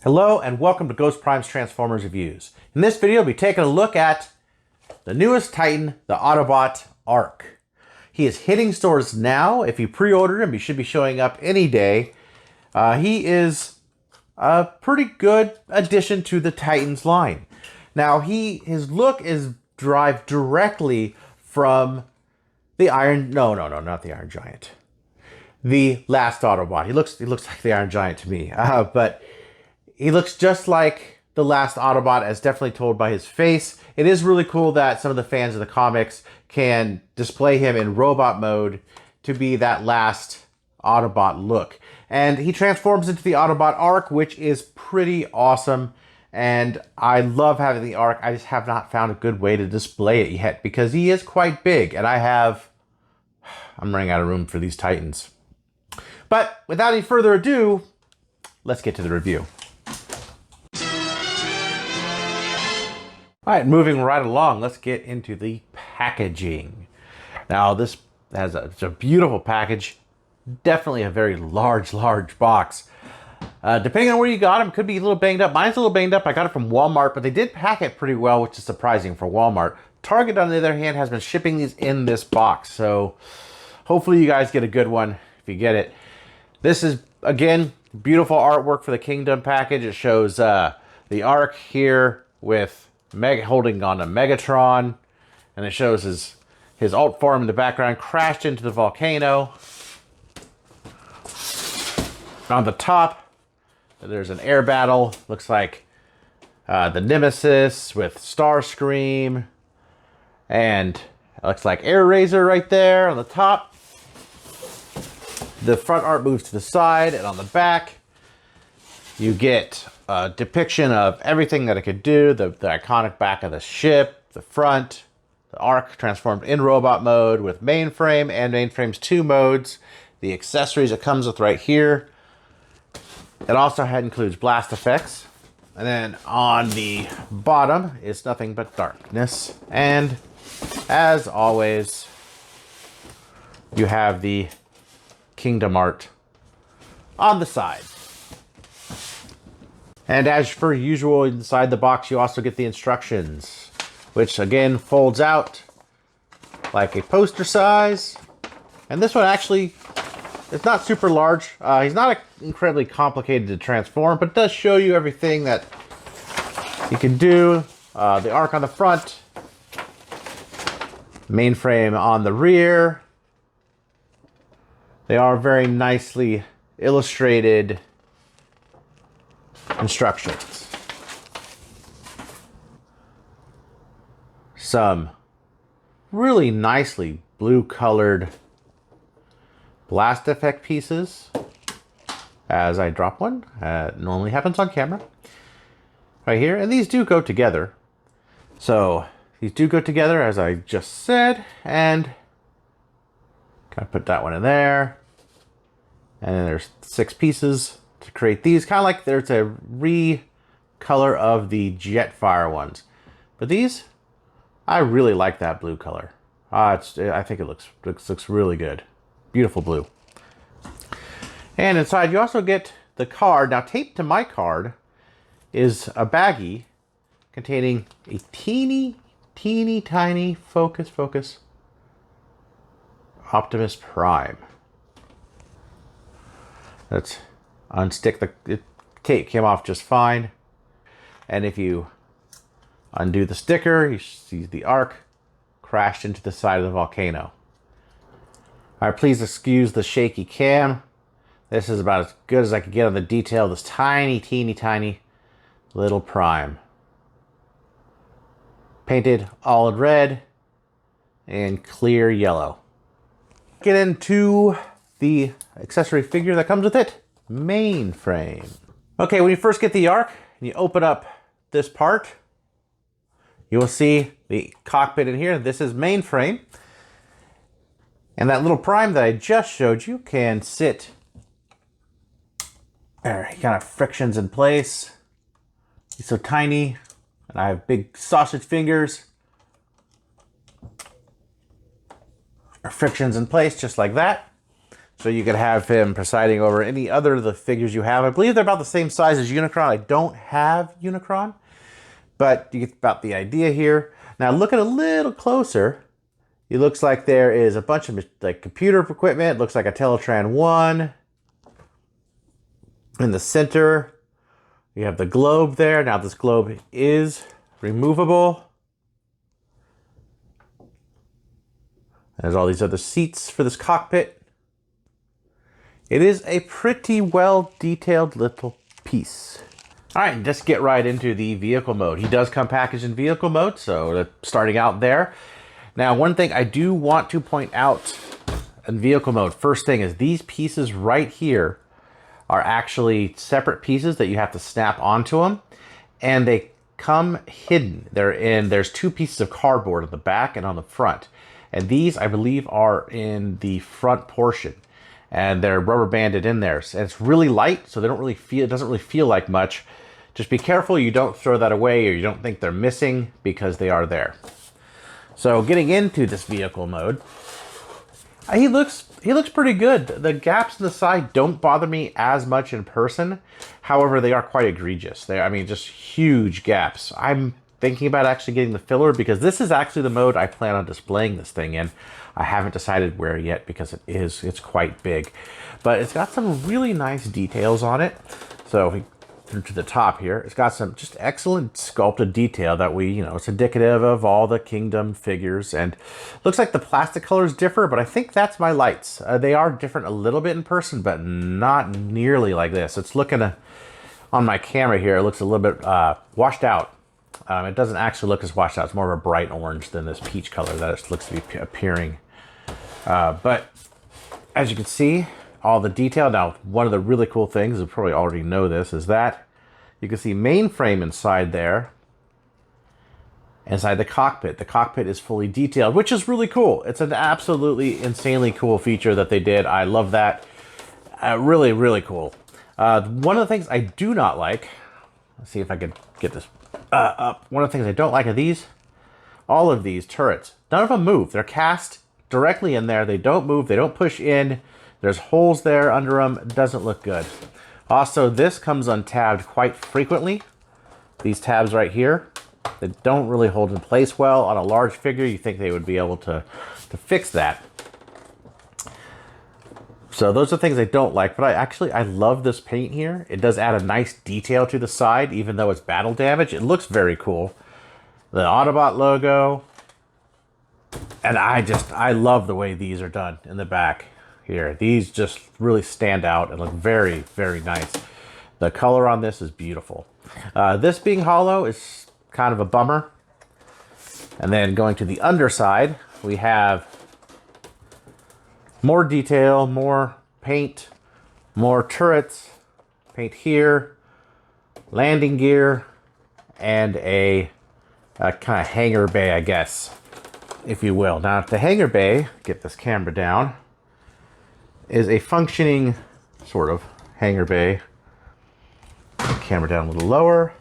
Hello and welcome to Ghost Prime's Transformers Reviews. In this video, we'll be taking a look at the newest Titan, the Autobot Arc. He is hitting stores now. If you pre-ordered him, he should be showing up any day. He is a pretty good addition to the Titans line. Now, his look is derived directly from the not the Iron Giant. The last Autobot. He looks like the Iron Giant to me, but he looks just like the last Autobot, as definitely told by his face. It is really cool that some of the fans of the comics can display him in robot mode to be that last Autobot look. And he transforms into the Autobot Arc, which is pretty awesome. And I love having the Arc. I just have not found a good way to display it yet because he is quite big. And I'm running out of room for these Titans. But without any further ado, let's get to the review. All right, moving right along, let's get into the packaging. Now, this has it's a beautiful package. Definitely a very large box. Depending on where you got them, could be a little banged up. Mine's a little banged up. I got it from Walmart, but they did pack it pretty well, which is surprising for Walmart. Target, on the other hand, has been shipping these in this box. So hopefully you guys get a good one if you get it. This is, again, beautiful artwork for the Kingdom package. It shows the Arc here with holding on to Megatron, and it shows his alt form in the background crashed into the volcano. On the top, there's an air battle. Looks like the Nemesis with Starscream, and it looks like Air Razor right there on the top. The front art moves to the side, and on the back, you get a depiction of everything that it could do. The iconic back of the ship, the front, the Arc transformed in robot mode with Mainframe and Mainframe's 2 modes. The accessories it comes with right here. It also includes blast effects. And then on the bottom is nothing but darkness. And as always, you have the Kingdom art on the side. And as per usual, inside the box, you also get the instructions, which again folds out like a poster size. And this one actually, it's not super large. He's not incredibly complicated to transform, but it does show you everything that you can do. The Arc on the front, Mainframe on the rear. They are very nicely illustrated instructions. Some really nicely blue colored blast effect pieces as I drop one. Normally happens on camera right here, and these do go together. So these do go together as I just said, and kind of put that one in there, and then there's 6 pieces to create these. Kind of like there's a recolor of the Jetfire ones, but these, I really like that blue color. I think it looks really good. Beautiful blue. And inside you also get the card. Now, taped to my card is a baggie containing a teeny tiny focus Optimus Prime. Let's unstick the tape. Came off just fine. And if you undo the sticker, you see the Arc crashed into the side of the volcano. All right, please excuse the shaky cam. This is about as good as I could get on the detail of this teeny tiny little Prime. Painted all in red and clear yellow. Get into the accessory figure that comes with it, Mainframe. Okay, when you first get the Arc and you open up this part, you will see the cockpit in here. This is Mainframe. And that little Prime that I just showed you can sit there. He kind of frictions in place. He's so tiny, and I have big sausage fingers. Frictions in place just like that. So you could have him presiding over any other of the figures you have. I believe they're about the same size as Unicron. I don't have Unicron, but you get about the idea here. Now looking a little closer, it looks like there is a bunch of like computer equipment. It looks like a Teletran 1. In the center, you have the globe there. Now this globe is removable. There's all these other seats for this cockpit. It is a pretty well detailed little piece. All right, let's get right into the vehicle mode. He does come packaged in vehicle mode, so starting out there. Now, one thing I do want to point out in vehicle mode, first thing is these pieces right here are actually separate pieces that you have to snap onto them, and they come hidden. There's two pieces of cardboard on the back and on the front. And these, I believe, are in the front portion. And they're rubber banded in there. And it's really light, so they don't really feel, it doesn't really feel like much. Just be careful you don't throw that away or you don't think they're missing, because they are there. So getting into this vehicle mode, he looks pretty good. The gaps in the side don't bother me as much in person. However, they are quite egregious. I mean, just huge gaps. I'm thinking about actually getting the filler, because this is actually the mode I plan on displaying this thing in. I haven't decided where yet, because it's quite big, but it's got some really nice details on it. So if we turn to the top here, it's got some just excellent sculpted detail that it's indicative of all the Kingdom figures. And looks like the plastic colors differ, but I think that's my lights. They are different a little bit in person, but not nearly like this. It's looking on my camera here, it looks a little bit washed out. It doesn't actually look as washed out. It's more of a bright orange than this peach color that it looks to be appearing. But as you can see, all the detail. Now, one of the really cool things, you probably already know this, is that you can see Mainframe inside there. Inside the cockpit. The cockpit is fully detailed, which is really cool. It's an absolutely insanely cool feature that they did. I love that. Really, really cool. One of the things I do not like, let's see if I can get this up. One of the things I don't like are all of these turrets. None of them move. They're cast directly in there. They don't move. They don't push in. There's holes there under them. It doesn't look good. Also, this comes untabbed quite frequently. These tabs right here, they don't really hold in place well. On a large figure, you think they would be able to fix that. So those are things I don't like, but I love this paint here. It does add a nice detail to the side, even though it's battle damage. It looks very cool. The Autobot logo. And I love the way these are done in the back here. These just really stand out and look very, very nice. The color on this is beautiful. This being hollow is kind of a bummer. And then going to the underside, we have more detail, more paint, more turrets, paint here, landing gear, and a kind of hangar bay, I guess, if you will. Now, the hangar bay, get this camera down, is a functioning sort of hangar bay. Camera down a little lower.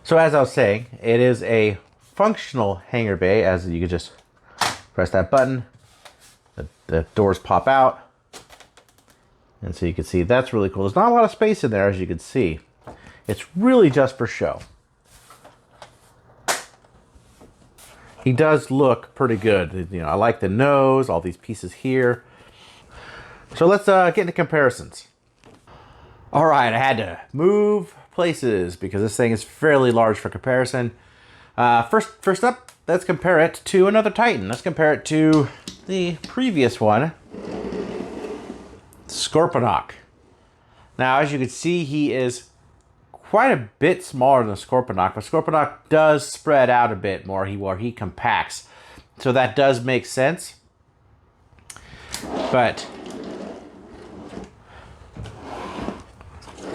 So as I was saying, it is a functional hangar bay, as you can just press that button. The doors pop out. And so you can see that's really cool. There's not a lot of space in there, as you can see. It's really just for show. He does look pretty good. I like the nose, all these pieces here. So let's get into comparisons. All right, I had to move places because this thing is fairly large for comparison. First up, let's compare it to another Titan. Let's compare it to the previous one, Scorponok. Now, as you can see, he is quite a bit smaller than Scorponok, but Scorponok does spread out a bit more. He compacts, so that does make sense. But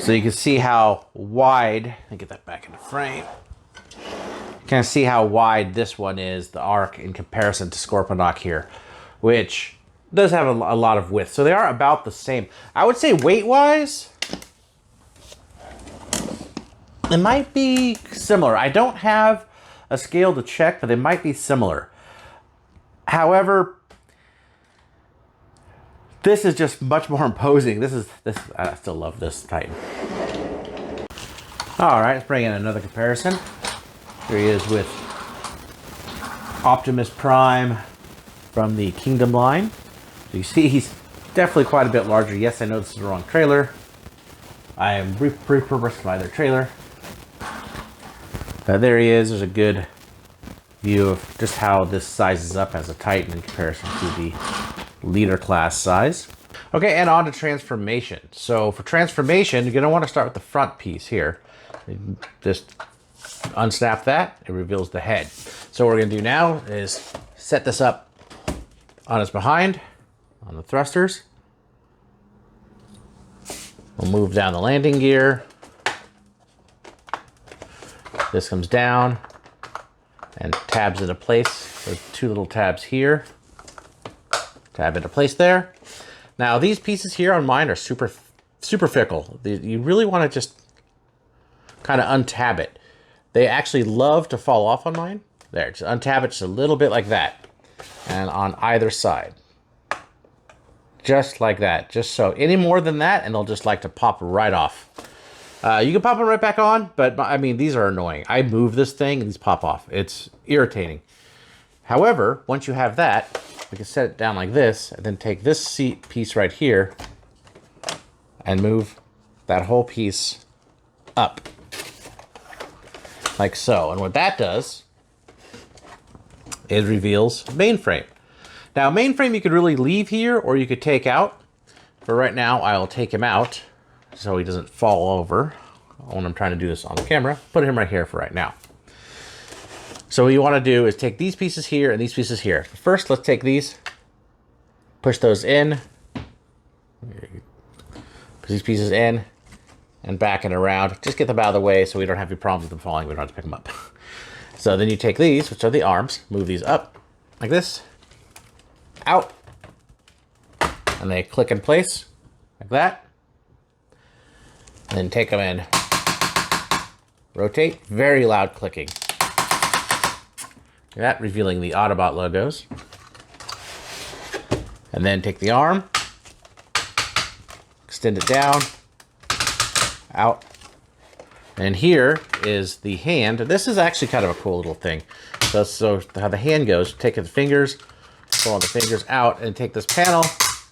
so you can see how wide. Let me get that back in the frame. You can see how wide this one is, the arc, in comparison to Scorponok here, which does have a lot of width. So they are about the same. I would say weight-wise, it might be similar. I don't have a scale to check, but they might be similar. However, This is just much more imposing. I still love this Titan. All right, let's bring in another comparison. Here he is with Optimus Prime from the Kingdom line. So you see he's definitely quite a bit larger. Yes, I know this is the wrong trailer. I am repurposed my other trailer. There he is. There's a good view of just how this sizes up as a Titan in comparison to the leader class size. Okay, and on to transformation. So for transformation, you're going to want to start with the front piece here. Just unsnap that, it reveals the head. So what we're going to do now is set this up on his behind, on the thrusters. We'll move down the landing gear. This comes down and tabs into place. There's two little tabs here. Tab into place there. Now these pieces here on mine are super fickle. You really want to just kind of untab it. They actually love to fall off on mine. There, just untab it just a little bit like that. And on either side. Just like that. Just so. Any more than that and they'll just like to pop right off. You can pop them right back on, but I mean, these are annoying. I move this thing and these pop off. It's irritating. However, once you have that, we can set it down like this and then take this seat piece right here and move that whole piece up. Like so. And what that does is reveals Mainframe. Now, Mainframe you could really leave here or you could take out. For right now, I'll take him out so he doesn't fall over when I'm trying to do this on the camera. Put him right here for right now. So what you want to do is take these pieces here and these pieces here. First, let's take these, push those in, push these pieces in and back and around. Just get them out of the way so we don't have any problems with them falling. We don't have to pick them up. So then you take these, which are the arms, move these up like this, out, and they click in place like that. And then take them in, rotate, very loud clicking. That revealing the Autobot logos. And then take the arm, extend it down, out. And here is the hand. This is actually kind of a cool little thing. So how the hand goes, take the fingers, pull the fingers out, and take this panel.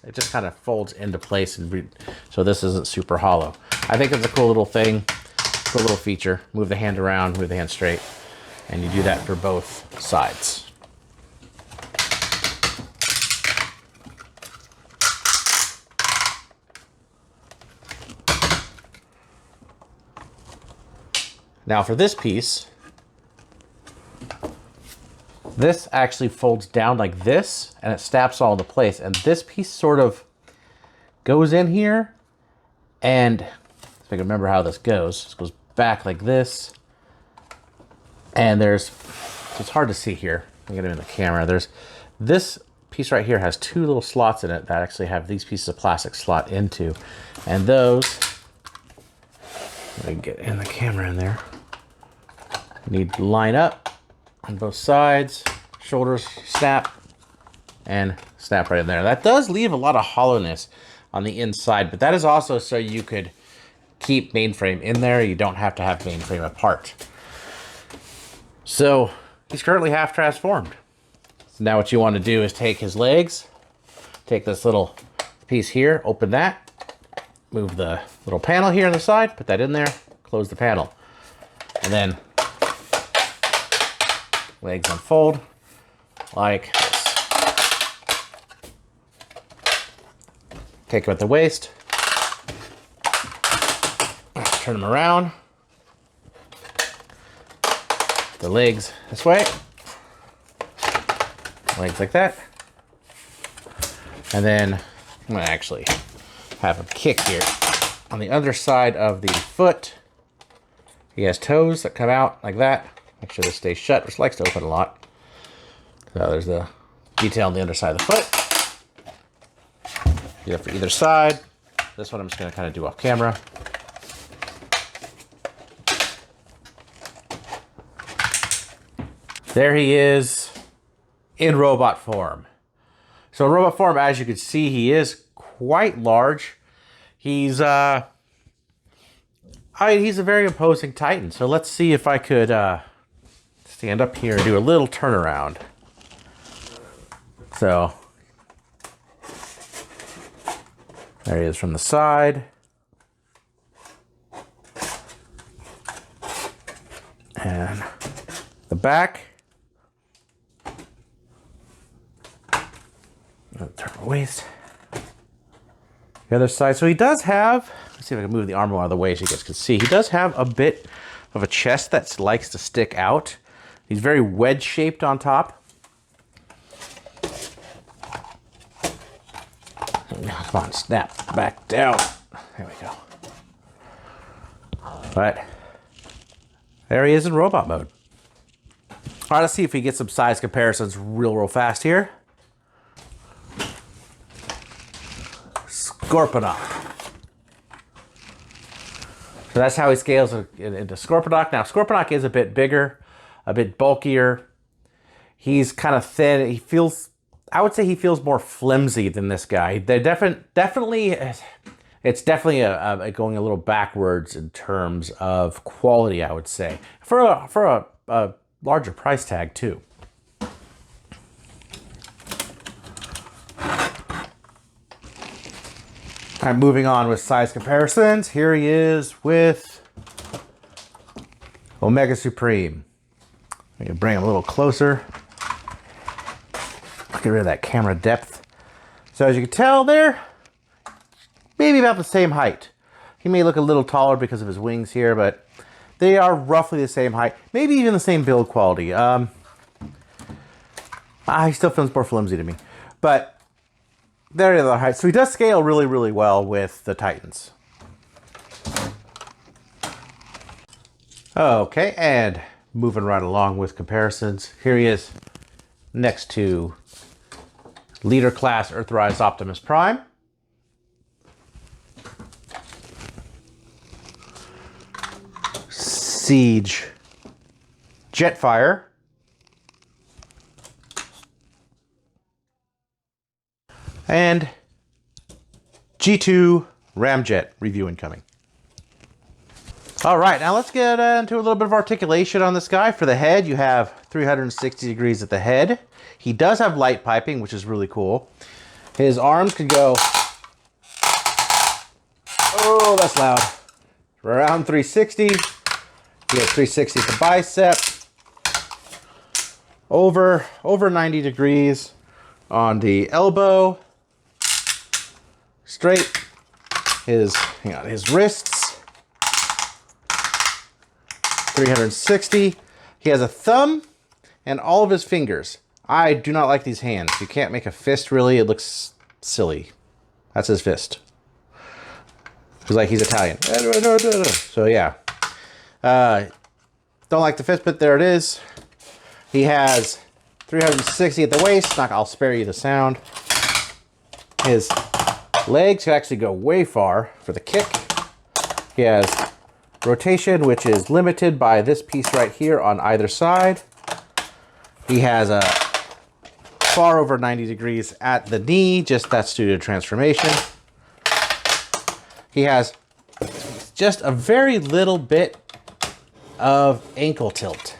It just kind of folds into place, and so this isn't super hollow. I think it's a cool little thing, cool little feature. Move the hand around, move the hand straight, and you do that for both sides. Now for this piece, this actually folds down like this and it snaps all into place. And this piece sort of goes in here, and if I can remember how this goes back like this. And there's, it's hard to see here. I'll get it in the camera. There's this piece right here has two little slots in it that actually have these pieces of plastic slot into. And those, let me get in the camera in there. Need to line up on both sides, shoulders snap, and snap right in there. That does leave a lot of hollowness on the inside, but that is also so you could keep Mainframe in there. You don't have to have Mainframe apart. So he's currently half transformed. So now what you want to do is take his legs, take this little piece here, open that, move the little panel here on the side, put that in there, close the panel, and then legs unfold like this. Take him at the waist, turn him around, the legs this way, legs like that, and then I'm going to actually have him kick here on the other side of the foot. He has toes that come out like that. Make sure this stays shut, which likes to open a lot. So there's the detail on the underside of the foot. Do that for either side. This one I'm just going to kind of do off camera. There he is in robot form. So in robot form, as you can see, he is quite large. He's a very imposing Titan. So let's see if I could stand up here and do a little turnaround. So there he is from the side. And the back. Turn the waist. The other side. So he does have, let's see if I can move the arm out of the way so you guys can see. He does have a bit of a chest that likes to stick out. He's very wedge shaped on top. Come on, snap back down. There we go. But there he is in robot mode. All right, let's see if we get some size comparisons real fast here. Scorponok. So that's how he scales into Scorponok. Now, Scorponok is a bit bigger, a bit bulkier. He's kind of thin. He feels, I would say he feels more flimsy than this guy. They're definitely, it's definitely going a little backwards in terms of quality, I would say. For a larger price tag, too. All right, moving on with size comparisons. Here he is with Omega Supreme. I'm gonna bring him a little closer. Get rid of that camera depth. So as you can tell there, maybe about the same height. He may look a little taller because of his wings here, but they are roughly the same height. Maybe even the same build quality. He still feels more flimsy to me. But there are the heights. So he does scale really well with the Titans. Okay, and moving right along with comparisons. Here he is next to Leader Class Earthrise Optimus Prime. Siege Jetfire. And G2 Ramjet review incoming. All right, now let's get into a little bit of articulation on this guy. For the head, you have 360 degrees at the head. He does have light piping, which is really cool. His arms could go, oh, that's loud, around 360. He has 360 at the bicep. Over 90 degrees on the elbow. Straight, his wrists, 360. He has a thumb and all of his fingers. I do not like these hands. You can't make a fist really. It looks silly. That's his fist. He's like, he's Italian. So yeah. Don't like the fist, but there it is. He has 360 at the waist. I'll spare you the sound. His legs can actually go way far for the kick. He has rotation, which is limited by this piece right here on either side. He has a far over 90 degrees at the knee, just that's due to transformation. He has just a very little bit of ankle tilt,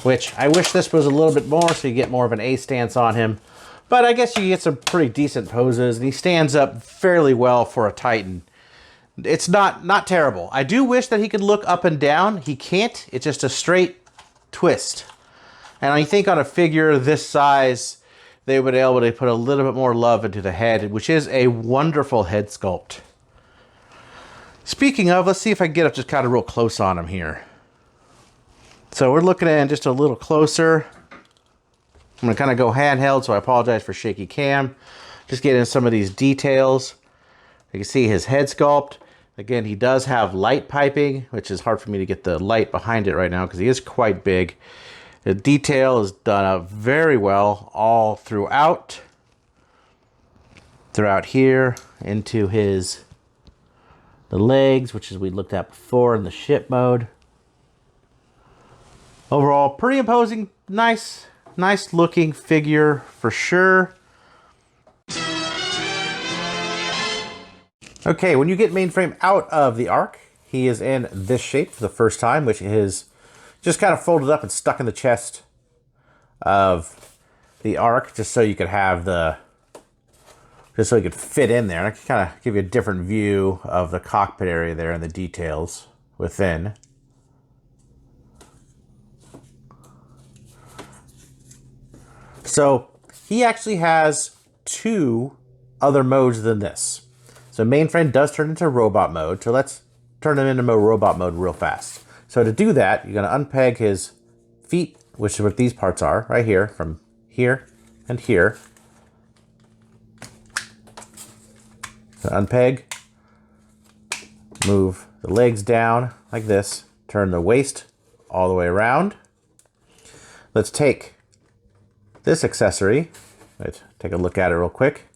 which I wish this was a little bit more so you get more of an A stance on him. But I guess you get some pretty decent poses, and he stands up fairly well for a Titan. It's not terrible. I do wish that he could look up and down. He can't. It's just a straight twist. And I think on a figure this size, they would be able to put a little bit more love into the head, which is a wonderful head sculpt. Speaking of, let's see if I can get up just kind of real close on him here. So we're looking at it just a little closer. I'm going to kind of go handheld, so I apologize for shaky cam. Just get into some of these details. You can see his head sculpt. Again, he does have light piping, which is hard for me to get the light behind it right now because he is quite big. The detail is done up very well all throughout. Throughout here into the legs, which is we looked at before in the ship mode. Overall, pretty imposing, nice looking figure for sure. Okay, when you get Mainframe out of the Ark, he is in this shape for the first time, which is just kind of folded up and stuck in the chest of the Ark, just so you could have just so you could fit in there. And I can kind of give you a different view of the cockpit area there and the details within. So he actually has two other modes than this. So Mainframe does turn into robot mode. So let's turn him into robot mode real fast. So to do that, you're going to unpeg his feet, which is what these parts are, right here, from here and here. So unpeg, move the legs down like this, turn the waist all the way around. Let's take this accessory, let's take a look at it real quick.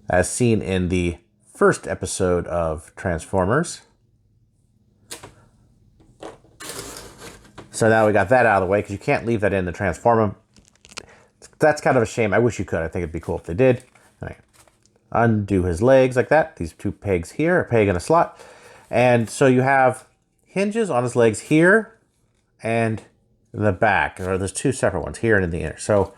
As seen in the first episode of Transformers. So now we got that out of the way, because you can't leave that in the Transformer. That's kind of a shame. I wish you could. I think it'd be cool if they did. All right. Undo his legs like that. These two pegs here, a peg and a slot. And so you have hinges on his legs here and in the back. Or there's two separate ones here and in the inner. So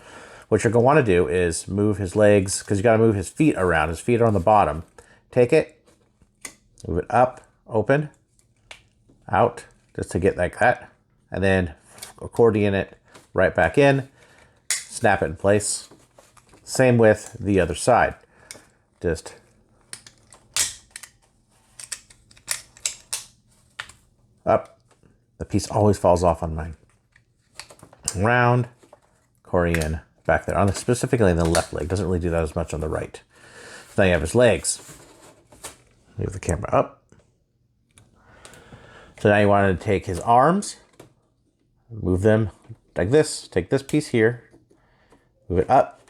what you're going to want to do is move his legs, because you got to move his feet around. His feet are on the bottom. Take it, move it up, open, out, just to get like that. And then accordion it right back in, snap it in place. Same with the other side. Just up. The piece always falls off on mine. Round, accordion, back there, specifically in the left leg. Doesn't really do that as much on the right. So now you have his legs. Move the camera up. So now you want to take his arms, move them like this. Take this piece here, move it up,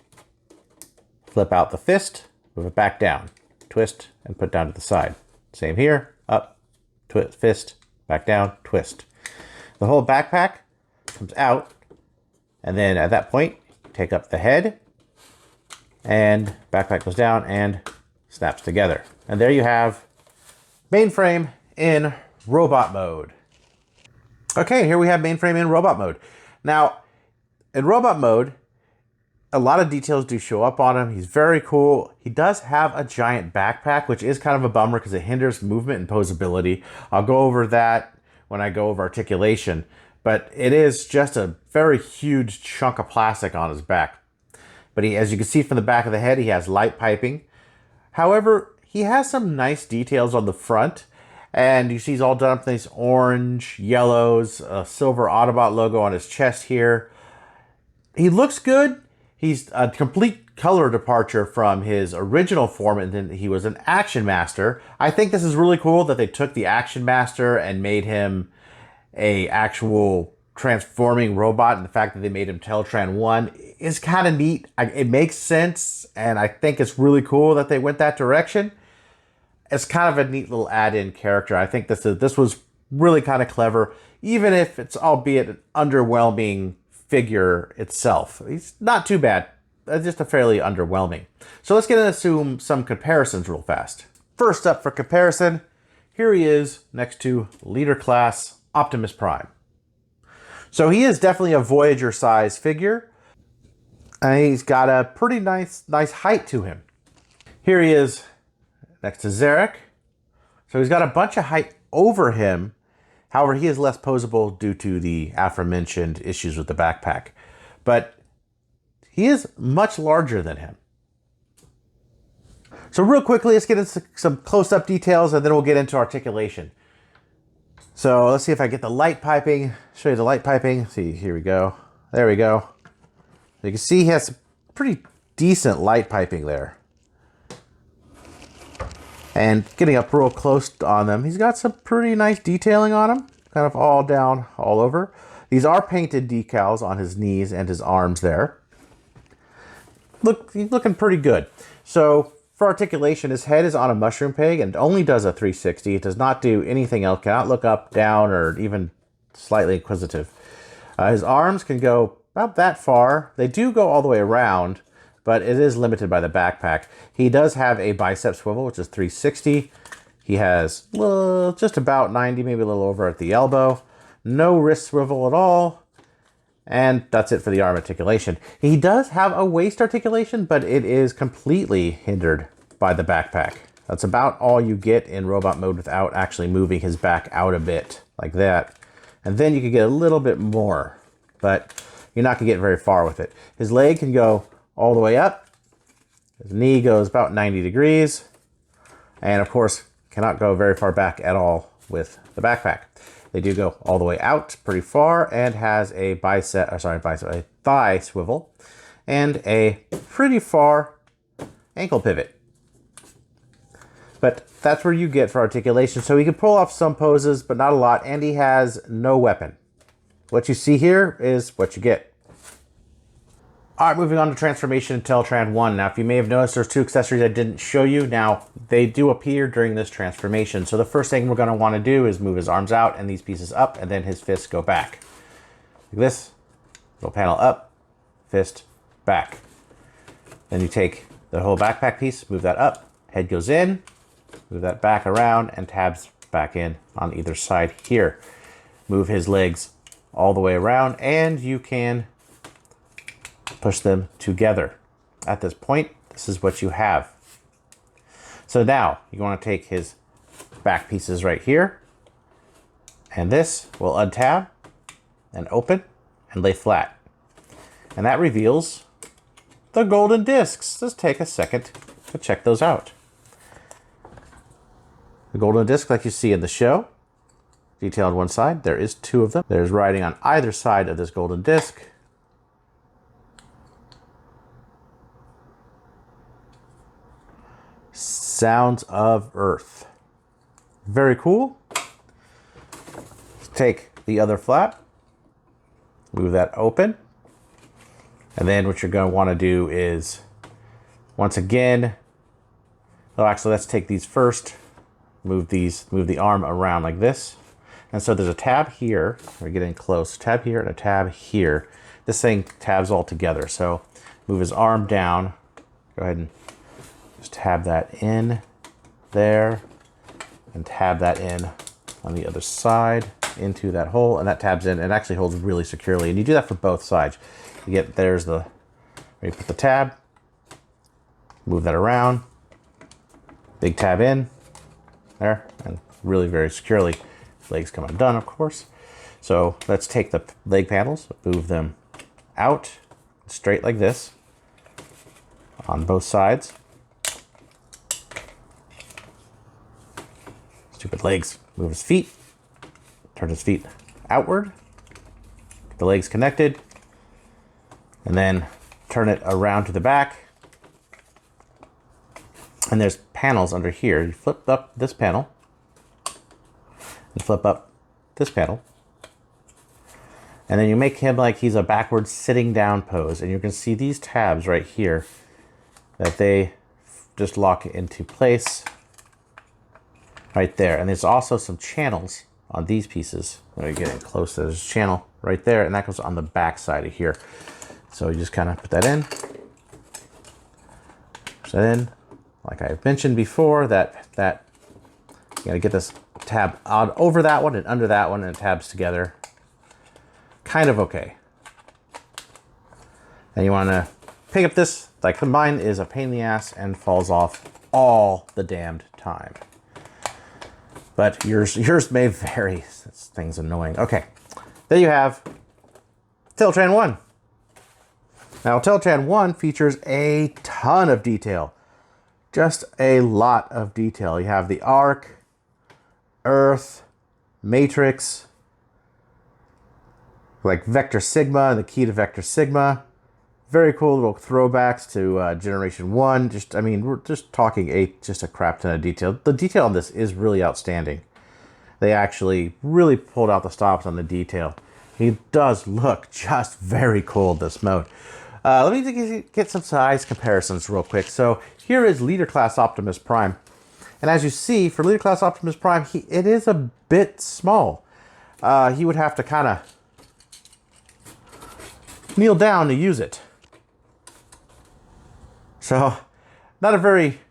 flip out the fist, move it back down, twist, and put down to the side. Same here, up, twist, fist, back down, twist. The whole backpack comes out, and then at that point, take up the head, and backpack goes down and snaps together. And there you have Mainframe in robot mode. Okay, here we have Mainframe in robot mode. Now, in robot mode, a lot of details do show up on him. He's very cool. He does have a giant backpack, which is kind of a bummer because it hinders movement and posability. I'll go over that when I go over articulation, but it is just a very huge chunk of plastic on his back. But as you can see from the back of the head, he has light piping. However, he has some nice details on the front, and you see he's all done up with these orange, yellows, a silver Autobot logo on his chest here. He looks good. He's a complete color departure from his original form, and then he was an Action Master. I think this is really cool that they took the Action Master and made him a actual transforming robot, and the fact that they made him Teltran 1 is kind of neat. It makes sense, and I think it's really cool that they went that direction. It's kind of a neat little add-in character. I think this was really kind of clever, even if it's albeit an underwhelming figure itself. He's not too bad. Just a fairly underwhelming. So let's get into some comparisons real fast. First up for comparison, here he is next to Leader Class Optimus Prime. So he is definitely a Voyager size figure. And he's got a pretty nice height to him. Here he is next to Zarek. So he's got a bunch of height over him. However, he is less posable due to the aforementioned issues with the backpack. But he is much larger than him. So real quickly, let's get into some close-up details, and then we'll get into articulation. So let's see if I get the light piping. Show you the light piping. See, here we go. There we go. You can see he has pretty decent light piping there. And getting up real close on them, he's got some pretty nice detailing on him. Kind of all down, all over. These are painted decals on his knees and his arms there. He's looking pretty good. So for articulation, his head is on a mushroom peg and only does a 360. It does not do anything else, cannot look up, down, or even slightly inquisitive. His arms can go about that far. They do go all the way around, but it is limited by the backpack. He does have a bicep swivel, which is 360. He has just about 90, maybe a little over at the elbow. No wrist swivel at all. And that's it for the arm articulation. He does have a waist articulation, but it is completely hindered by the backpack. That's about all you get in robot mode without actually moving his back out a bit like that. And then you can get a little bit more, but you're not gonna get very far with it. His leg can go all the way up. His knee goes about 90 degrees. And of course, cannot go very far back at all with the backpack. They do go all the way out pretty far and has a a thigh swivel and a pretty far ankle pivot. But that's where you get for articulation. So he can pull off some poses, but not a lot. And he has no weapon. What you see here is what you get. All right, moving on to transformation Teltran 1. Now, if you may have noticed, there's two accessories I didn't show you. Now, they do appear during this transformation. So the first thing we're going to want to do is move his arms out and these pieces up, and then his fists go back. Like this. Little panel up, fist back. Then you take the whole backpack piece, move that up, head goes in, move that back around, and tabs back in on either side here. Move his legs all the way around, and you can push them together. At this point, this is what you have. So now you want to take his back pieces right here, and this will untab and open and lay flat. And that reveals the golden discs. Let's take a second to check those out. The golden disc, like you see in the show, detailed one side. There is two of them. There's writing on either side of this golden disc. Sounds of Earth. Very cool. Let's take the other flap, move that open, and then what you're going to want to do is, once again, well, actually, let's take these first. Move the arm around like this, and so there's a tab here. We're getting close. Tab here and a tab here. This thing tabs all together. So move his arm down. Go ahead and just tab that in there and tab that in on the other side into that hole, and that tabs in and actually holds really securely. And you do that for both sides. You get, there's the, where you put the tab, move that around, big tab in there, and really very securely. Legs come undone, of course. So let's take the leg panels, move them out straight like this on both sides. Stupid legs. Move his feet, turn his feet outward, get the legs connected, and then turn it around to the back. And there's panels under here. You flip up this panel and flip up this panel. And then you make him like he's a backwards sitting down pose. And you can see these tabs right here that they just lock into place right there. And there's also some channels on these pieces. When you're getting close, there's a channel right there, and that goes on the back side of here. So you just kind of put that in. Push that in. Like I mentioned before, that you gotta get this tab out over that one and under that one, and it tabs together. Kind of okay. And you wanna pick up this, like mine is a pain in the ass and falls off all the damned time. But yours may vary. This thing's annoying. Okay, there you have Teltran 1. Now, Teltran 1 features a ton of detail. Just a lot of detail. You have the arc, Earth, matrix, like Vector Sigma, the key to Vector Sigma. Very cool little throwbacks to Generation 1. Just, I mean, we're just talking just a crap ton of detail. The detail on this is really outstanding. They actually really pulled out the stops on the detail. He does look just very cool in this mode. Let me get some size comparisons real quick. So here is Leader Class Optimus Prime. And as you see, for Leader Class Optimus Prime, it is a bit small. He would have to kind of kneel down to use it. So, not a very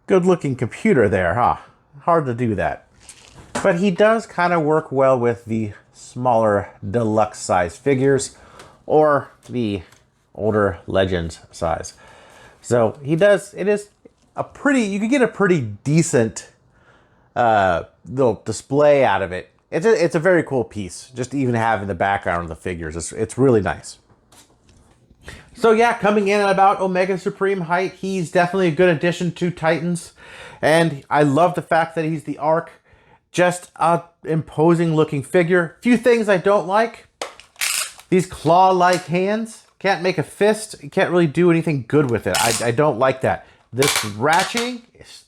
good-looking computer there, huh? Hard to do that. But he does kind of work well with the smaller deluxe size figures or the older Legends size. So he does, it is a pretty, you can get a pretty decent little display out of it. It's a very cool piece, just to even have in the background of the figures. It's really nice. So yeah, coming in at about Omega Supreme height, he's definitely a good addition to Titans. And I love the fact that he's the Ark. Just a imposing looking figure. Few things I don't like. These claw-like hands. Can't make a fist. You can't really do anything good with it. I don't like that. This ratcheting is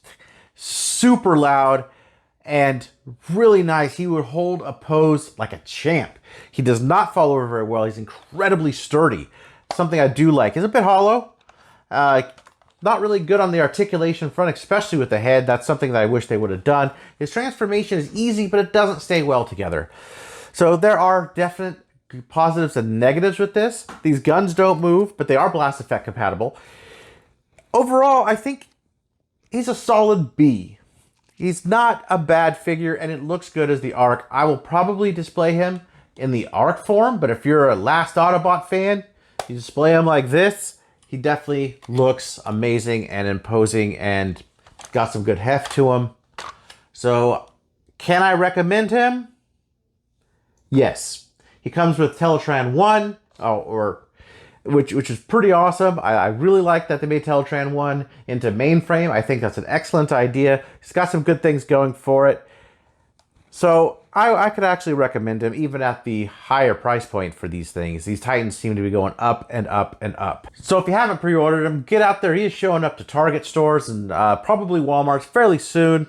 super loud and really nice. He would hold a pose like a champ. He does not fall over very well. He's incredibly sturdy. Something I do like. He's a bit hollow. Not really good on the articulation front, especially with the head. That's something that I wish they would have done. His transformation is easy, but it doesn't stay well together. So there are definite positives and negatives with this. These guns don't move, but they are blast effect compatible. Overall, I think he's a solid B. He's not a bad figure, and it looks good as the Ark. I will probably display him in the Ark form, but if you're a Last Autobot fan, you display him like this, he definitely looks amazing and imposing and got some good heft to him. So, can I recommend him? Yes. He comes with Teletran 1, which is pretty awesome. I really like that they made Teletran 1 into Mainframe. I think that's an excellent idea. He's got some good things going for it. So I could actually recommend him even at the higher price point for these things. These Titans seem to be going up and up and up. So if you haven't pre-ordered him, get out there. He is showing up to Target stores and probably Walmart's fairly soon.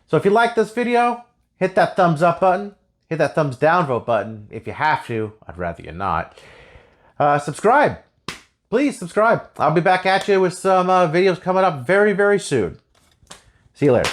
So if you like this video, hit that thumbs up button. Hit that thumbs down vote button if you have to. I'd rather you not. Subscribe. Please subscribe. I'll be back at you with some videos coming up very, very soon. See you later.